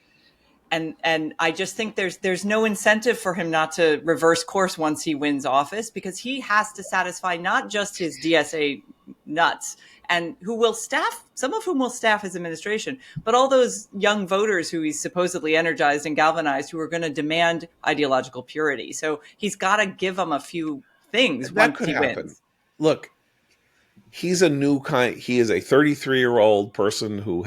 And I just think there's no incentive for him not to reverse course once he wins office, because he has to satisfy not just his DSA nuts, and some of whom will staff his administration, but all those young voters who he's supposedly energized and galvanized, who are going to demand ideological purity. So he's got to give them a few things once he wins. Look, he's a new kind. He is a 33-year-old person who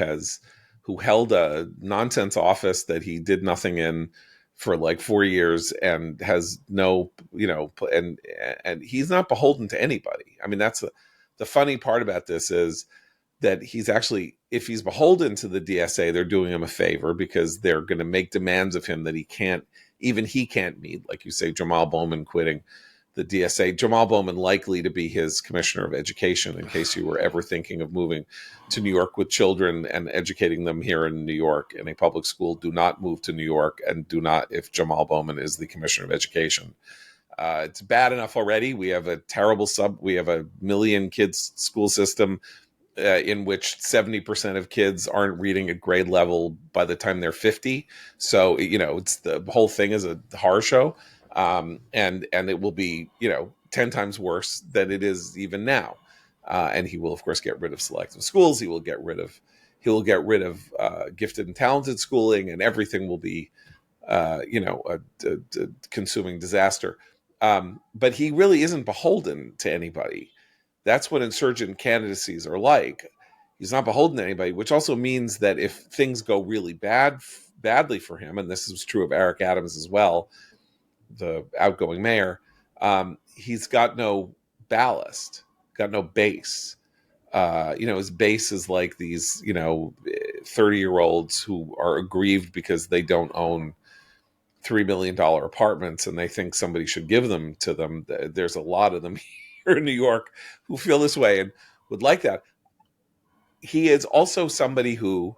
held a nonsense office that he did nothing in for like 4 years, and has no, and he's not beholden to anybody. I mean, that's the funny part about this, is that he's actually, if he's beholden to the DSA, they're doing him a favor, because they're going to make demands of him that he can't meet. Like you say, Jamal Bowman quitting the DSA. Jamal Bowman likely to be his commissioner of education, in case you were ever thinking of moving to New York with children and educating them here in New York in a public school. Do not move to New York, and do not if Jamal Bowman is the commissioner of education. It's bad enough already. We have a terrible we have a million kids school system. in which 70% of kids aren't reading at grade level by the time they're 50. So, it's the whole thing is a horror show. And it will be, 10 times worse than it is even now. And he will, of course, get rid of selective schools. He will get rid of gifted and talented schooling, and everything will be, a consuming disaster. But he really isn't beholden to anybody. That's what insurgent candidacies are like. He's not beholden to anybody, which also means that if things go really badly for him, and this is true of Eric Adams as well, the outgoing mayor, he's got no ballast, got no base. His base is like these, 30-year-olds who are aggrieved because they don't own $3 million apartments and they think somebody should give them to them. There's a lot of them here in New York who feel this way and would like that. He is also somebody who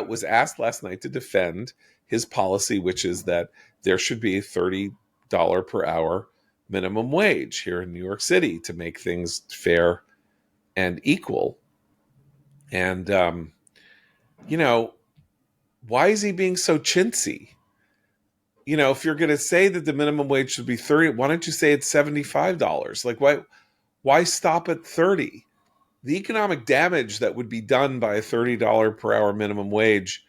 was asked last night to defend his policy, which is that there should be a $30 per hour minimum wage here in New York City to make things fair and equal. And, why is he being so chintzy? If you're going to say that the minimum wage should be 30, why don't you say it's $75? Like, why stop at 30? The economic damage that would be done by a $30 per hour minimum wage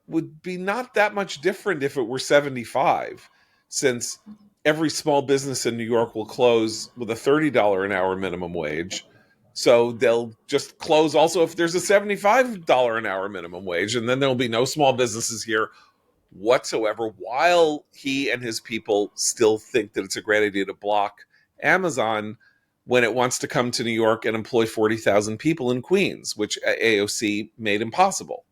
would be not that much different if it were 75, since every small business in New York will close with a $30 an hour minimum wage. So they'll just close also if there's a $75 an hour minimum wage, and then there'll be no small businesses here whatsoever, while he and his people still think that it's a great idea to block Amazon when it wants to come to New York and employ 40,000 people in Queens, which AOC made impossible.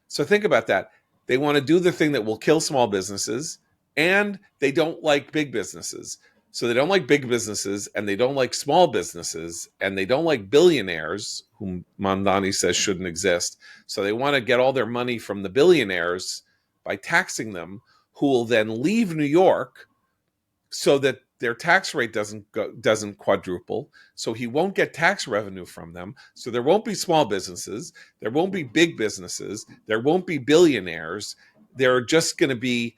So think about that. They want to do the thing that will kill small businesses, and they don't like big businesses. So they don't like big businesses, and they don't like small businesses, and they don't like billionaires, whom Mamdani says shouldn't exist. So they want to get all their money from the billionaires by taxing them, who will then leave New York so that their tax rate doesn't quadruple. So he won't get tax revenue from them. So there won't be small businesses. There won't be big businesses. There won't be billionaires. There are just going to be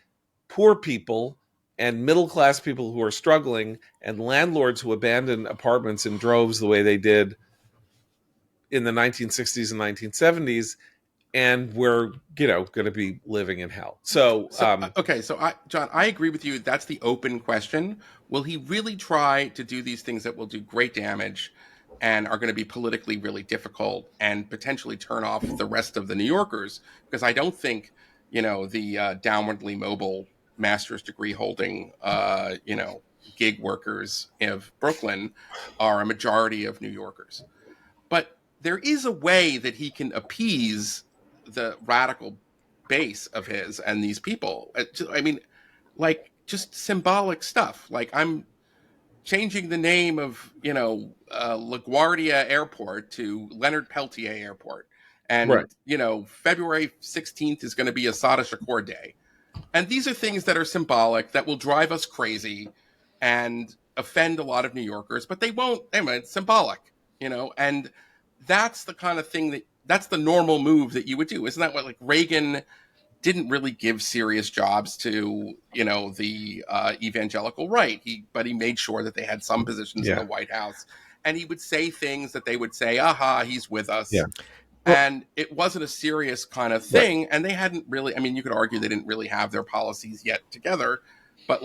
poor people and middle-class people who are struggling, and landlords who abandon apartments in droves the way they did in the 1960s and 1970s. And we're, going to be living in hell. So John, I agree with you. That's the open question. Will he really try to do these things that will do great damage and are going to be politically really difficult and potentially turn off the rest of the New Yorkers? Because I don't think, the downwardly mobile master's degree holding, gig workers of Brooklyn are a majority of New Yorkers. But there is a way that he can appease the radical base of his and these people. I mean, like, just symbolic stuff. Like, I'm changing the name of, LaGuardia Airport to Leonard Peltier Airport. And, right. February 16th is going to be Assata Shakur Day. And these are things that are symbolic, that will drive us crazy and offend a lot of New Yorkers, but they won't. Anyway, it's symbolic, and that's the kind of thing that's the normal move that you would do. Isn't that what, like, Reagan didn't really give serious jobs to, the evangelical right. But he made sure that they had some positions in the White House, and he would say things that they would say, aha, he's with us. Yeah. And it wasn't a serious kind of thing. Right. And they hadn't really, I mean, you could argue they didn't really have their policies yet together, but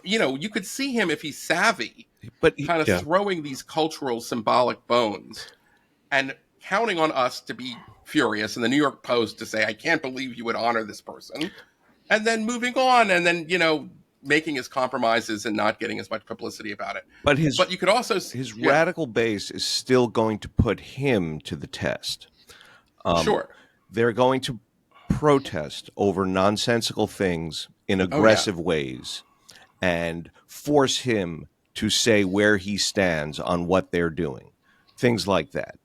you could see him, if he's savvy, but kind of throwing these cultural symbolic bones and counting on us to be furious, and the New York Post to say, I can't believe you would honor this person, and then moving on, and then, making his compromises and not getting as much publicity about it. But you could also, his radical base is still going to put him to the test. Sure. They're going to protest over nonsensical things in aggressive ways and force him to say where he stands on what they're doing. Things like that.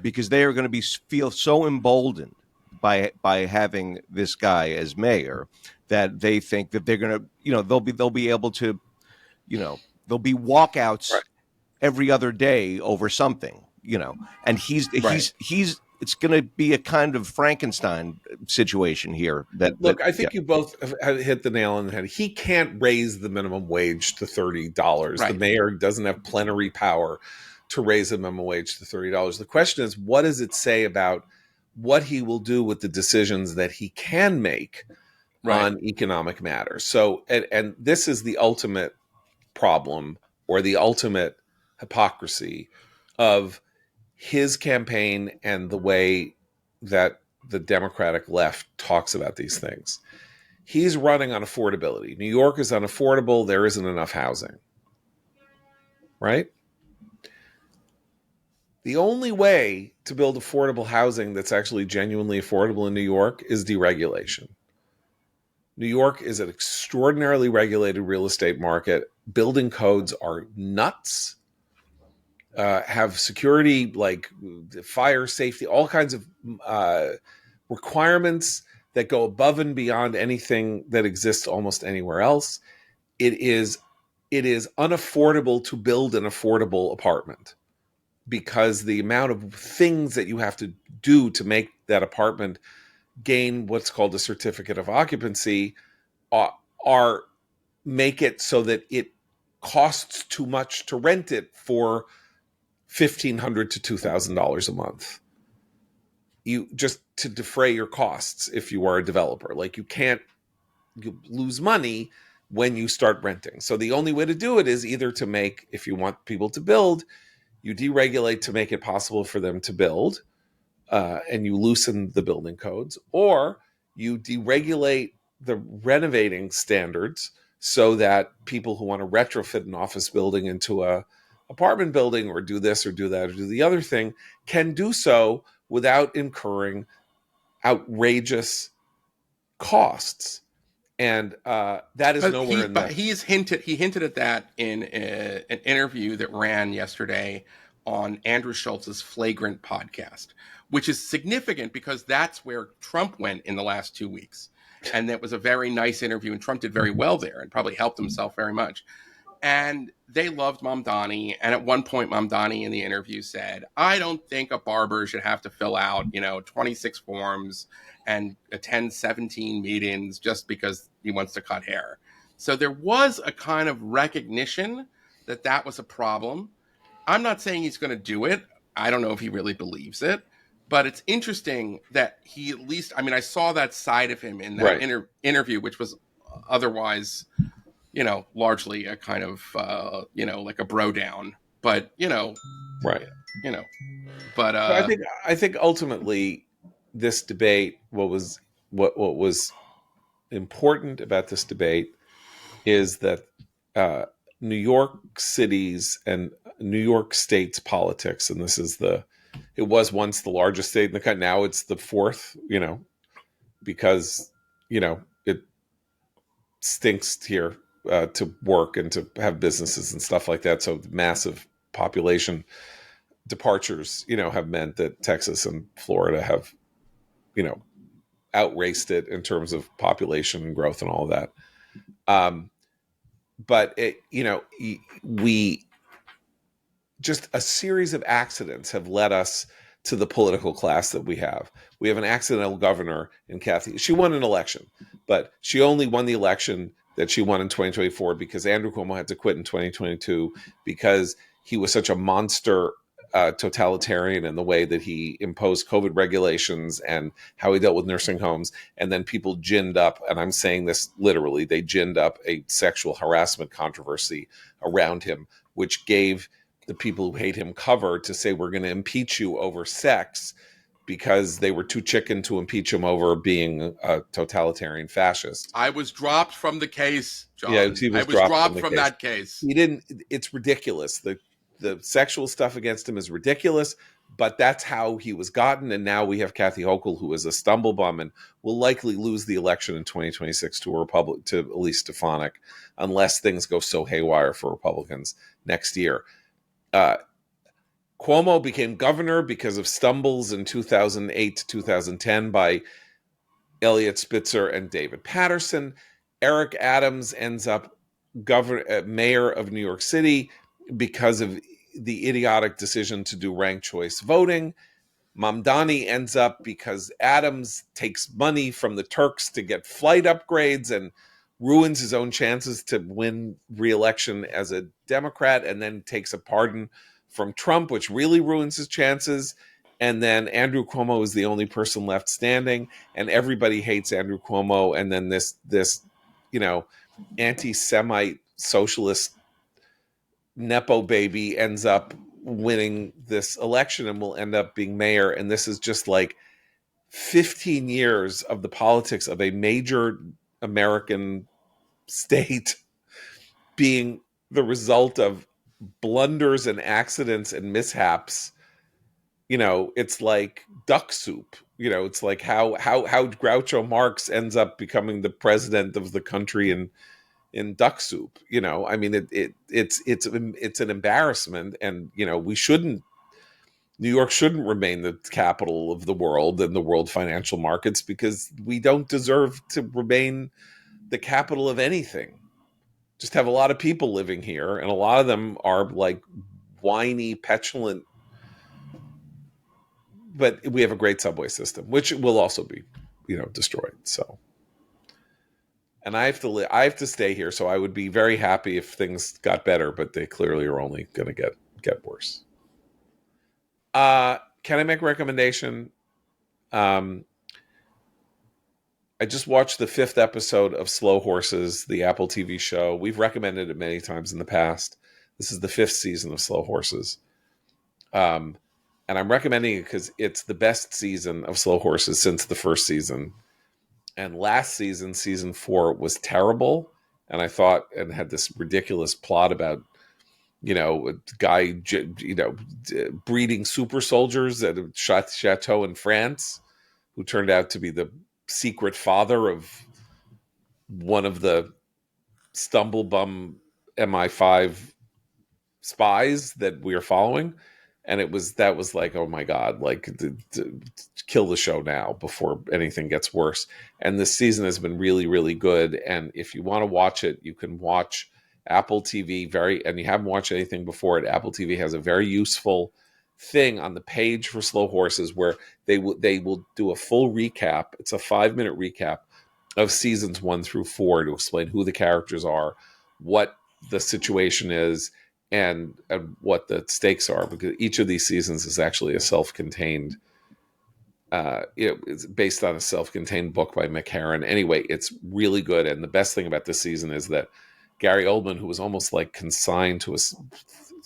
Because they are going to feel so emboldened by having this guy as mayor that they think that they're going to, they'll be able to, there'll be walkouts every other day over something, and he's it's going to be a kind of Frankenstein situation here. Look, I Yeah, think you both have hit the nail on the head. He can't raise the minimum wage to $30. The Right. mayor doesn't have plenary power to raise the minimum wage to $30. The question is, what does it say about what he will do with the decisions that he can make on economic matters? So, and this is the ultimate problem, or the ultimate hypocrisy of his campaign and the way that the Democratic left talks about these things. He's running on affordability. New York is unaffordable. There isn't enough housing, right? The only way to build affordable housing that's actually genuinely affordable in New York is deregulation. New York is an extraordinarily regulated real estate market. Building codes are nuts. Have security, like fire safety, all kinds of requirements that go above and beyond anything that exists almost anywhere else. It is unaffordable to build an affordable apartment, because the amount of things that you have to do to make that apartment gain what's called a certificate of occupancy are make it so that it costs too much to rent it for $1,500 to $2,000 a month. You just to defray your costs if you are a developer. Like you lose money when you start renting. So the only way to do it is either to make, if you want people to build, you deregulate to make it possible for them to build, and you loosen the building codes, or you deregulate the renovating standards so that people who want to retrofit an office building into a apartment building, or do this or do that or do the other thing, can do so without incurring outrageous costs. And that is nowhere in that. He hinted at that in an interview that ran yesterday on Andrew Schultz's Flagrant podcast, which is significant because that's where Trump went in the last 2 weeks. And that was a very nice interview, and Trump did very well there and probably helped himself very much. And they loved Mamdani. And at one point, Mamdani in the interview said, I don't think a barber should have to fill out, 26 forms and attend 17 meetings just because he wants to cut hair. So there was a kind of recognition that that was a problem. I'm not saying he's going to do it. I don't know if he really believes it. But it's interesting that he at least, I saw that side of him in that interview, which was otherwise, largely a kind of, like a bro down. But, right. But I think ultimately this debate, what was important about this debate is that New York City's and New York State's politics, and it was once the largest state in the country. Now it's the fourth, because, it stinks here to work and to have businesses and stuff like that. So massive population departures, have meant that Texas and Florida have, outraced it in terms of population and growth and all of that. But we just a series of accidents have led us to the political class that we have. We have an accidental governor in Kathy. She won an election, but she only won the election that she won in 2024 because Andrew Cuomo had to quit in 2022 because he was such a monster totalitarian in the way that he imposed COVID regulations and how he dealt with nursing homes. And then people ginned up, and I'm saying this literally, they ginned up a sexual harassment controversy around him, which gave the people who hate him cover to say, we're going to impeach you over sex, because they were too chicken to impeach him over being a totalitarian fascist. I was dropped from the case, John. Yeah, he was dropped from that case. He didn't. It's ridiculous. The sexual stuff against him is ridiculous, but that's how he was gotten. And now we have Kathy Hochul, who is a stumblebum and will likely lose the election in 2026 to Elise Stefanik, unless things go so haywire for Republicans next year. Cuomo became governor because of stumbles in 2008 to 2010 by Eliot Spitzer and David Patterson. Eric Adams ends up mayor of New York City because of the idiotic decision to do ranked choice voting. Mamdani ends up, because Adams takes money from the Turks to get flight upgrades and ruins his own chances to win re-election as a Democrat, and then takes a pardon from Trump, which really ruins his chances. And then Andrew Cuomo is the only person left standing, and everybody hates Andrew Cuomo. And then this anti-Semite socialist Nepo baby ends up winning this election and will end up being mayor. And this is just like 15 years of the politics of a major American state being the result of blunders and accidents and mishaps. It's like duck soup. It's like how Groucho Marx ends up becoming the president of the country in duck soup. I mean, it's an embarrassment, and New York shouldn't remain the capital of the world and the world financial markets, because we don't deserve to remain the capital of anything. Just have a lot of people living here, and a lot of them are like whiny, petulant. But we have a great subway system, which will also be, destroyed. So, and I have to stay here. So I would be very happy if things got better, but they clearly are only going to get worse. Can I make a recommendation? I just watched the 5th episode of Slow Horses, the Apple TV show. We've recommended it many times in the past. This is the 5th season of Slow Horses. And I'm recommending it because it's the best season of Slow Horses since the first season. And last season, season 4, was terrible. And I thought, and had this ridiculous plot about, a guy, breeding super soldiers at a chateau in France, who turned out to be the secret father of one of the stumblebum MI5 spies that we are following. And that was like, oh my God, like kill the show now before anything gets worse. And this season has been really, really good. And if you want to watch it, you can watch Apple TV and you haven't watched anything before it. Apple TV has a very useful thing on the page for Slow Horses where they will do a full recap. It's a 5-minute recap of seasons 1 through 4 to explain who the characters are, what the situation is, and what the stakes are, because each of these seasons is actually a self-contained, it's based on a self-contained book by Mick Herron. Anyway, it's really good. And the best thing about this season is that Gary Oldman, who was almost like consigned to a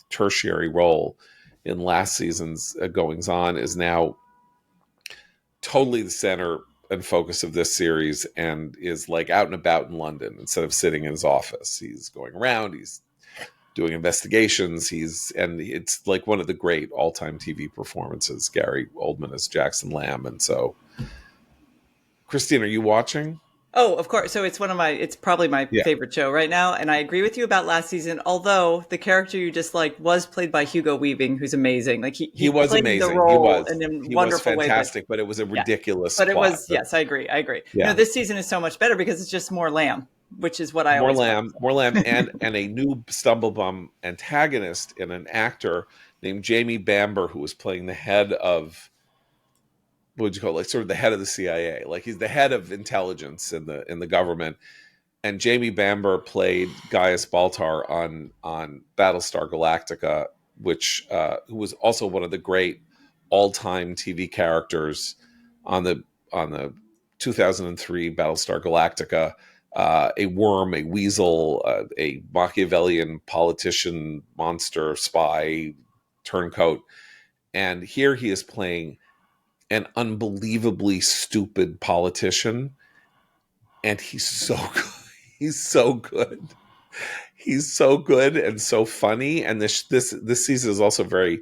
tertiary role in last season's goings on, is now totally the center and focus of this series, and is like out and about in London instead of sitting in his office. He's going around, he's doing investigations. And it's like one of the great all-time TV performances, Gary Oldman as Jackson Lamb. And so, Christine, are you watching? Oh, of course. So it's probably my favorite show right now. And I agree with you about last season, although the character you just was played by Hugo Weaving, who's amazing. Like he was played amazing. The role in a wonderful way. Fantastic, but it was a ridiculous But it plot. was, yes, I agree. Yeah. This season is so much better because it's just more Lamb, which is what I more always More Lamb, and a new stumblebum antagonist and an actor named Jamie Bamber, who was playing the head of, what would you call it? Like sort of the head of the CIA. Like he's the head of intelligence in the government. And Jamie Bamber played Gaius Baltar on Battlestar Galactica, who was also one of the great all-time TV characters on the 2003 Battlestar Galactica. A worm, a weasel, a Machiavellian politician, monster, spy, turncoat. And here he is playing an unbelievably stupid politician. And he's so good. He's so good. He's so good and so funny. And this season is also very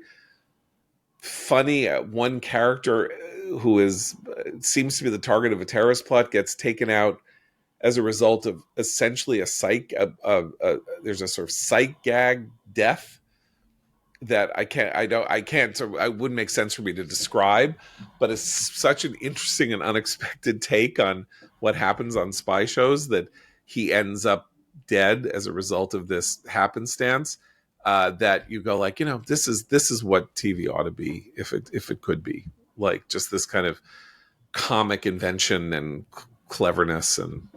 funny. One character who seems to be the target of a terrorist plot gets taken out as a result of essentially there's a sort of psych gag death that it wouldn't make sense for me to describe, but it's such an interesting and unexpected take on what happens on spy shows that he ends up dead as a result of this happenstance. that you go like, this is what TV ought to be if it could be, like just this kind of comic invention and cleverness, and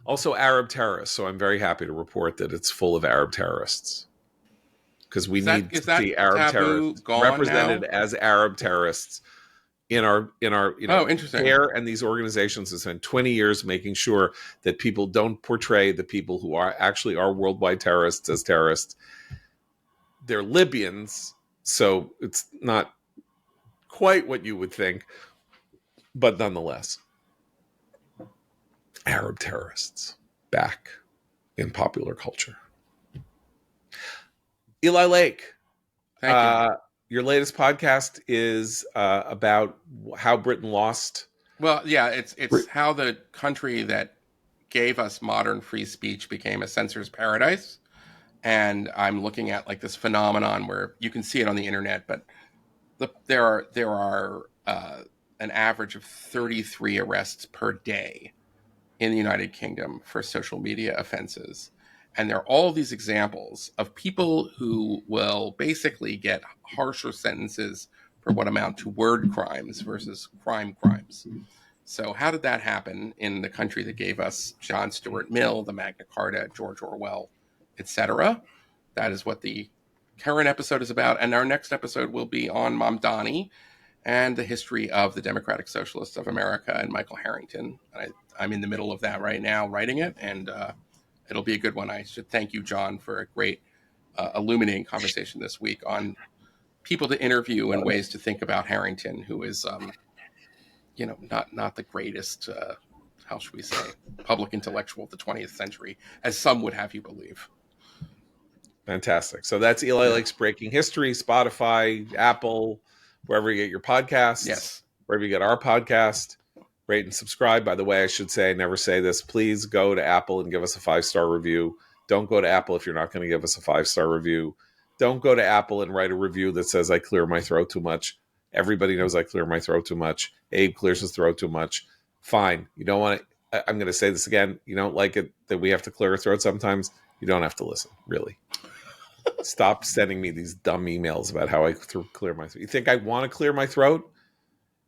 also Arab terrorists. So I'm very happy to report that it's full of Arab terrorists, because we need to see Arab terrorists represented now? as Arab terrorists in our interesting. care. And these organizations have spent 20 years making sure that people don't portray the people who are actually worldwide terrorists as terrorists. They're Libyans, so it's not quite what you would think, but nonetheless, Arab terrorists back in popular culture. Eli Lake, Thank you. Your latest podcast is about how Britain lost. Well, yeah, it's how the country that gave us modern free speech became a censor's paradise. And I'm looking at like this phenomenon where you can see it on the internet, but there are an average of 33 arrests per day in the United Kingdom for social media offenses. And there are all these examples of people who will basically get harsher sentences for what amount to word crimes versus crimes. So how did that happen in the country that gave us John Stuart Mill, the Magna Carta, George Orwell, etc.? That is what the current episode is about. And our next episode will be on Mamdani and the history of the Democratic Socialists of America and Michael Harrington. I'm in the middle of that right now, writing it, and it'll be a good one. I should thank you, John, for a great illuminating conversation this week on people to interview and ways to think about Harrington, who is, not the greatest, how should we say, public intellectual of the 20th century, as some would have you believe. Fantastic. So that's Eli Lake's Breaking History, Spotify, Apple, wherever you get your podcasts. Yes. Wherever you get our podcast. Rate and subscribe. By the way, I should say, I never say this. Please go to Apple and give us a 5-star review. Don't go to Apple if you're not going to give us a 5-star review. Don't go to Apple and write a review that says I clear my throat too much. Everybody knows I clear my throat too much. Abe clears his throat too much. Fine. You don't want to, I'm going to say this again. You don't like it that we have to clear our throat sometimes. You don't have to listen, really. Stop sending me these dumb emails about how I clear my throat. You think I want to clear my throat?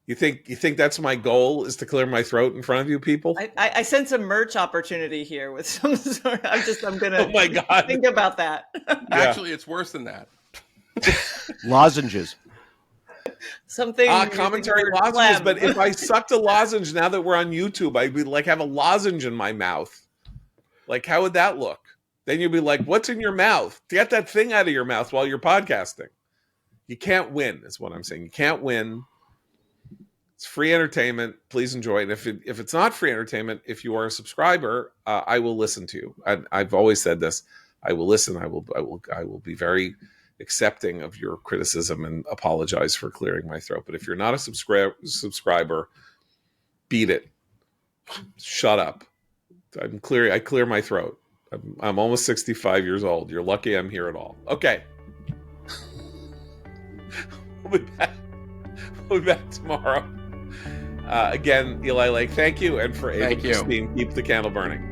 You think that's my goal, is to clear my throat in front of you people? I sense a merch opportunity here with some sort. I'm gonna oh my God. think about that. Actually, it's worse than that. Lozenges. Something commentary lozenges. But if I sucked a lozenge, now that we're on YouTube, I'd be like, have a lozenge in my mouth. Like, how would that look? Then you'd be like, what's in your mouth? Get that thing out of your mouth while you're podcasting. You can't win, is what I'm saying. You can't win. It's free entertainment. Please enjoy it. If it's not free entertainment, if you are a subscriber, I will listen to you. I've always said this. I will listen. I will be very accepting of your criticism and apologize for clearing my throat. But if you're not a subscriber, beat it. Shut up. I clear my throat. I'm almost 65 years old. You're lucky I'm here at all. Okay. We'll be back tomorrow. Again, Eli Lake, thank you. And for Ava Christine, keep the candle burning.